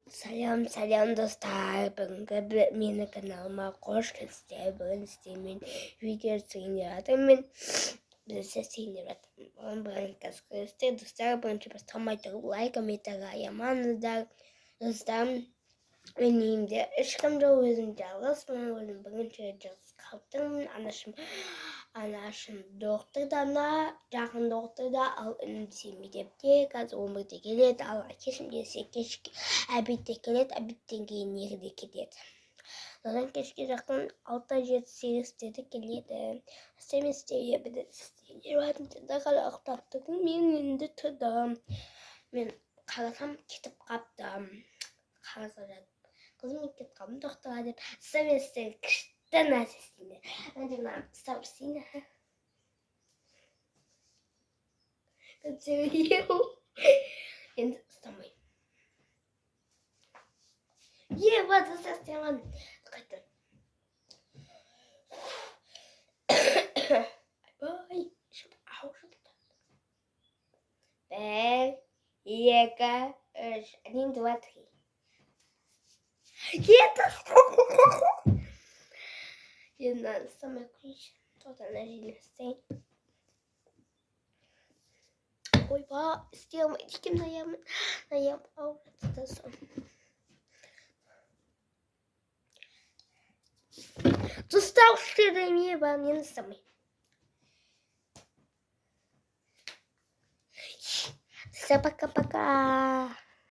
Салям, достар, меня канал Макош, Стебен, Стимин, видео тренирователь, тренировать. Он был каскости, достар, бончи, поставить лайками, яман, достар, венимде, ишкамда өзім жалғыз, өзім бірінші жалғыз қалдым, анашым доқтырдана, жақын доқтырда, ал үнсемей депте, қазір өмірде келеді, ал әкешім келсе кешке әбетте келеді, әбеттен кейін ерде кетеді. Содан кешке жақын 6-7-8-деді келеді. Істеместе ебеді істейді қалақтап тұрдым, мен енді тұрдым. Мен қарасам кетіп қаптым. Қарасам қызым кетіп қалдым доқтырға деп. Істеместе күшті нәрсесінде. Мен істемесіне. Көтсемейім. Енді істемейім. Вот істемейім. Қайтыр. Ай, шып аужылды. 1, 2, 3, 1, 2, 3. Енді істемей күш. Тодан әжелестен. Ойба, істемей. Дикім наям аужылды сон. Достал штырыми, мен істемей. Все, пока-пока.